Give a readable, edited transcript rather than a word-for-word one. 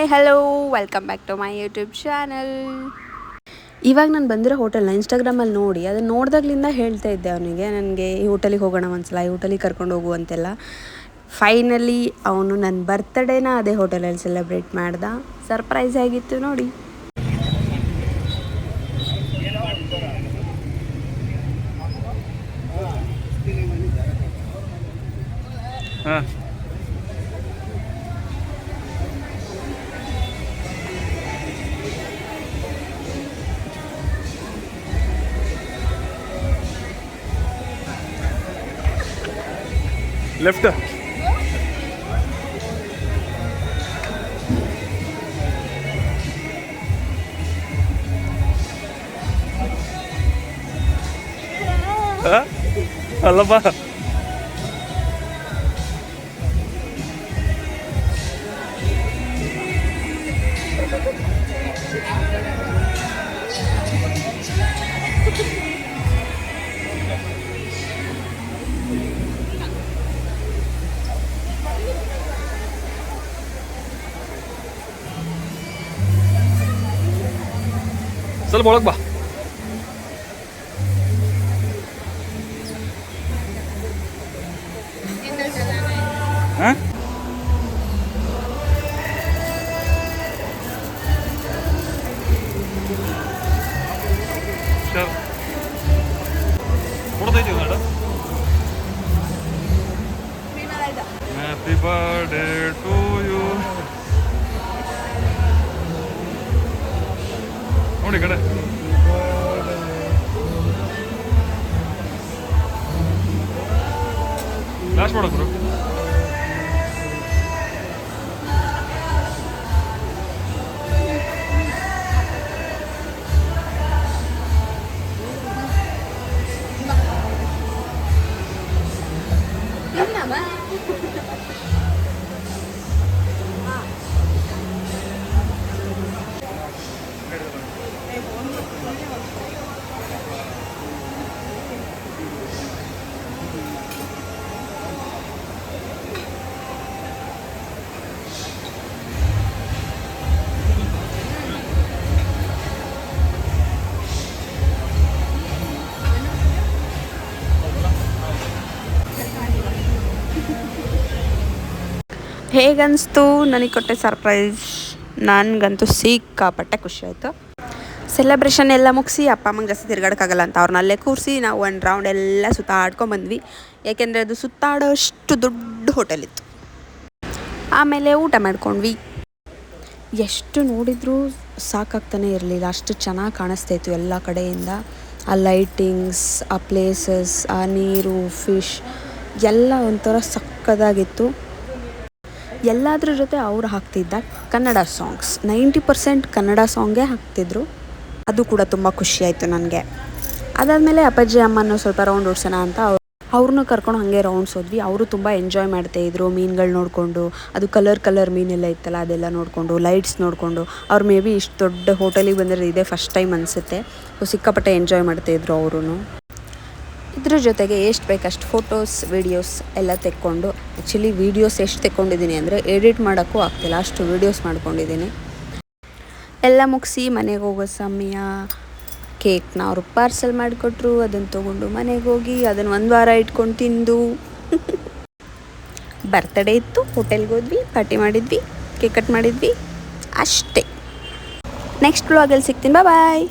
Hi hello welcome back to my YouTube channel. ಇವಾಗ ನಾನು ಬಂದಿರೋ ಹೋಟೆಲ್ನ ಇನ್ಸ್ಟಾಗ್ರಾಮಲ್ಲಿ ನೋಡಿ ಅದನ್ನು ನೋಡಿದಾಗ್ಲಿಂದ ಹೇಳ್ತಾ ಇದ್ದೆ ಅವನಿಗೆ, ನನಗೆ ಈ ಹೋಟೆಲಿಗೆ ಹೋಗೋಣ ಒಂದ್ಸಲ, ಈ ಹೋಟೆಲಿಗೆ ಕರ್ಕೊಂಡು ಹೋಗು ಅಂತೆಲ್ಲ. ಫೈನಲಿ ಅವನು ನನ್ನ ಬರ್ತ್ಡೇನ ಅದೇ ಹೋಟೆಲಲ್ಲಿ ಸೆಲೆಬ್ರೇಟ್ ಮಾಡ್ದ. ಸರ್ಪ್ರೈಸ್ ಆಗಿತ್ತು ನೋಡಿ. ಲೆಫ್ಟ್ ಅಲ್ಲಪ್ಪ, ಸ್ವಲ್ಪ ಒಳಗೆ ಬಾ. ಹಾಂ ಕೊಡ್ತೈತಿ madam. Happy birthday to you. ನೋಡಿ ಕಡೆ ಲಾಸ್ಟ್ ಮಾಡಕ್ರು. ಹೇಗನ್ನಿಸ್ತು ನನಗೆ ಕೊಟ್ಟೆ ಸರ್ಪ್ರೈಸ್? ನನಗಂತೂ ಸಿಕ್ಕಾಪಟ್ಟೆ ಖುಷಿ ಆಯಿತು. ಸೆಲೆಬ್ರೇಷನ್ ಎಲ್ಲ ಮುಗಿಸಿ ಅಪ್ಪ ಅಮ್ಮಂಗೆ ಜಾಸ್ತಿ ತಿರ್ಗಾಡೋಕ್ಕಾಗಲ್ಲ ಅಂತ ಅವ್ರನ್ನ ಅಲ್ಲೇ ಕೂರಿಸಿ ನಾವು ಒಂದು ರೌಂಡ್ ಎಲ್ಲ ಸುತ್ತಾಡ್ಕೊಂಡ್ಬಂದ್ವಿ. ಯಾಕೆಂದರೆ ಅದು ಸುತ್ತಾಡೋಷ್ಟು ದೊಡ್ಡ ಹೋಟೆಲ್ ಇತ್ತು. ಆಮೇಲೆ ಊಟ ಮಾಡ್ಕೊಂಡ್ವಿ. ಎಷ್ಟು ನೋಡಿದರೂ ಸಾಕಾಗ್ತಾನೆ ಇರಲಿಲ್ಲ, ಅಷ್ಟು ಚೆನ್ನಾಗಿ ಕಾಣಿಸ್ತಾಯಿತ್ತು ಎಲ್ಲ ಕಡೆಯಿಂದ. ಆ ಲೈಟಿಂಗ್ಸ್, ಆ ಪ್ಲೇಸಸ್, ಆ ನೀರು, ಫಿಶ್ ಎಲ್ಲ ಒಂಥರ ಸಕ್ಕದಾಗಿತ್ತು. ಎಲ್ಲದ್ರ ಜೊತೆ ಅವ್ರು ಹಾಕ್ತಿದ್ದ ಕನ್ನಡ ಸಾಂಗ್ಸ್, 90% ಕನ್ನಡ ಸಾಂಗೇ ಹಾಕ್ತಿದ್ರು. ಅದು ಕೂಡ ತುಂಬ ಖುಷಿಯಾಯಿತು ನನಗೆ. ಅದಾದಮೇಲೆ ಅಪ್ಪಾಜಿ ಅಮ್ಮನೂ ಸ್ವಲ್ಪ ರೌಂಡ್ ಓಡಿಸೋಣ ಅಂತ ಅವ್ರನ್ನೂ ಕರ್ಕೊಂಡು ಹಾಗೆ ರೌಂಡ್ಸ್ ಹೋದ್ವಿ. ಅವರು ತುಂಬ ಎಂಜಾಯ್ ಮಾಡ್ತಾಯಿದ್ರು. ಮೀನುಗಳು ನೋಡಿಕೊಂಡು, ಅದು ಕಲರ್ ಮೀನೆಲ್ಲ ಇತ್ತಲ್ಲ ಅದೆಲ್ಲ ನೋಡಿಕೊಂಡು, ಲೈಟ್ಸ್ ನೋಡಿಕೊಂಡು. ಅವ್ರು ಮೇ ಬಿ ಇಷ್ಟು ದೊಡ್ಡ ಹೋಟೆಲಿಗೆ ಬಂದರೆ ಇದೇ ಫಸ್ಟ್ ಟೈಮ್ ಅನಿಸುತ್ತೆ. ಸೊ ಸಿಕ್ಕಾಪಟ್ಟೆ ಎಂಜಾಯ್ ಮಾಡ್ತಾಯಿದ್ರು ಅವರು. ಇದ್ರ ಜೊತೆಗೆ ಎಷ್ಟು ಬೇಕಷ್ಟು ಫೋಟೋಸ್, ವೀಡಿಯೋಸ್ ಎಲ್ಲ ತೆಕ್ಕೊಂಡು, ಆ್ಯಕ್ಚುಲಿ ವೀಡಿಯೋಸ್ ಎಷ್ಟು ತೆಕ್ಕೊಂಡಿದ್ದೀನಿ ಅಂದರೆ ಎಡಿಟ್ ಮಾಡೋಕ್ಕೂ ಆಗ್ತಿಲ್ಲ, ಅಷ್ಟು ವೀಡಿಯೋಸ್ ಮಾಡ್ಕೊಂಡಿದ್ದೀನಿ. ಎಲ್ಲ ಮುಗಿಸಿ ಮನೆಗೆ ಹೋಗೋ ಸಮಯ. ಕೇಕ್ನ ಅವರು ಪಾರ್ಸೆಲ್ ಮಾಡಿಕೊಟ್ರು. ಅದನ್ನು ತೊಗೊಂಡು ಮನೆಗೆ ಹೋಗಿ ಅದನ್ನು 1 ವಾರ ಇಟ್ಕೊಂಡು ತಿಂದು ಬರ್ತ್ಡೇ ಇತ್ತು, ಹೋಟೆಲ್ಗೆ ಹೋದ್ವಿ, ಪಾರ್ಟಿ ಮಾಡಿದ್ವಿ, ಕೇಕ್ ಕಟ್ ಮಾಡಿದ್ವಿ, ಅಷ್ಟೇ. ನೆಕ್ಸ್ಟ್ ವ್ಲಾಗಲ್ಲಿ ಸಿಗ್ತೀನಿ. ಬಾಯ್.